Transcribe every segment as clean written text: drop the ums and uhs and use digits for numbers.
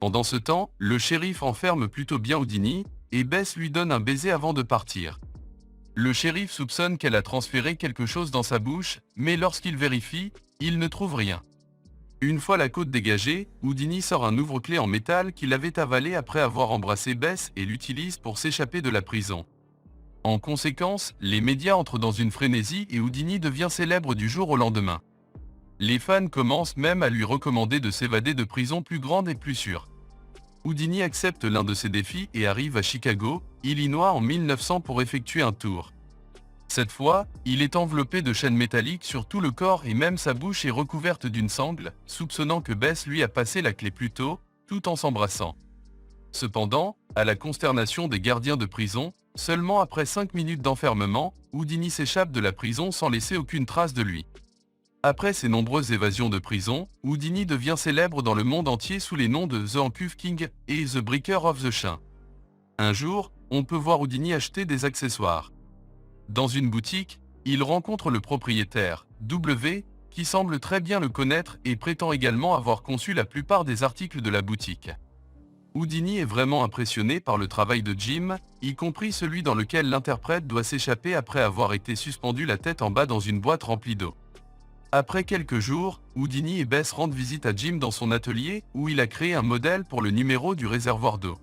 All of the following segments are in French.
Pendant ce temps, le shérif enferme plutôt bien Houdini, et Bess lui donne un baiser avant de partir. Le shérif soupçonne qu'elle a transféré quelque chose dans sa bouche, mais lorsqu'il vérifie, il ne trouve rien. Une fois la côte dégagée, Houdini sort un ouvre-clé en métal qu'il avait avalé après avoir embrassé Bess et l'utilise pour s'échapper de la prison. En conséquence, les médias entrent dans une frénésie et Houdini devient célèbre du jour au lendemain. Les fans commencent même à lui recommander de s'évader de prisons plus grandes et plus sûres. Houdini accepte l'un de ces défis et arrive à Chicago, Illinois en 1900 pour effectuer un tour. Cette fois, il est enveloppé de chaînes métalliques sur tout le corps et même sa bouche est recouverte d'une sangle, soupçonnant que Bess lui a passé la clé plus tôt, tout en s'embrassant. Cependant, à la consternation des gardiens de prison, seulement après 5 minutes d'enfermement, Houdini s'échappe de la prison sans laisser aucune trace de lui. Après ses nombreuses évasions de prison, Houdini devient célèbre dans le monde entier sous les noms de The Handcuff King et The Breaker of the Chain. Un jour, on peut voir Houdini acheter des accessoires. Dans une boutique, il rencontre le propriétaire, W, qui semble très bien le connaître et prétend également avoir conçu la plupart des articles de la boutique. Houdini est vraiment impressionné par le travail de Jim, y compris celui dans lequel l'interprète doit s'échapper après avoir été suspendu la tête en bas dans une boîte remplie d'eau. Après quelques jours, Houdini et Bess rendent visite à Jim dans son atelier, où il a créé un modèle pour le numéro du réservoir d'eau.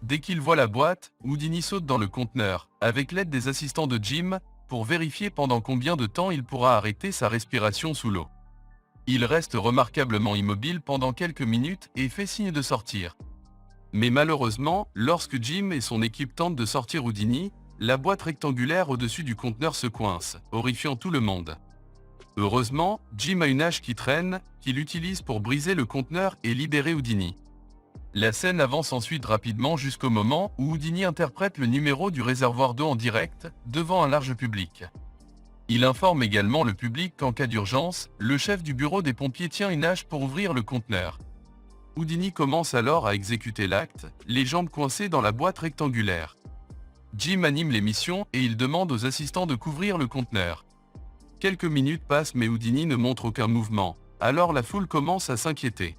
Dès qu'il voit la boîte, Houdini saute dans le conteneur, avec l'aide des assistants de Jim, pour vérifier pendant combien de temps il pourra arrêter sa respiration sous l'eau. Il reste remarquablement immobile pendant quelques minutes et fait signe de sortir. Mais malheureusement, lorsque Jim et son équipe tentent de sortir Houdini, la boîte rectangulaire au-dessus du conteneur se coince, horrifiant tout le monde. Heureusement, Jim a une hache qui traîne, qu'il utilise pour briser le conteneur et libérer Houdini. La scène avance ensuite rapidement jusqu'au moment où Houdini interprète le numéro du réservoir d'eau en direct, devant un large public. Il informe également le public qu'en cas d'urgence, le chef du bureau des pompiers tient une hache pour ouvrir le conteneur. Houdini commence alors à exécuter l'acte, les jambes coincées dans la boîte rectangulaire. Jim anime l'émission et il demande aux assistants de couvrir le conteneur. Quelques minutes passent mais Houdini ne montre aucun mouvement, alors la foule commence à s'inquiéter.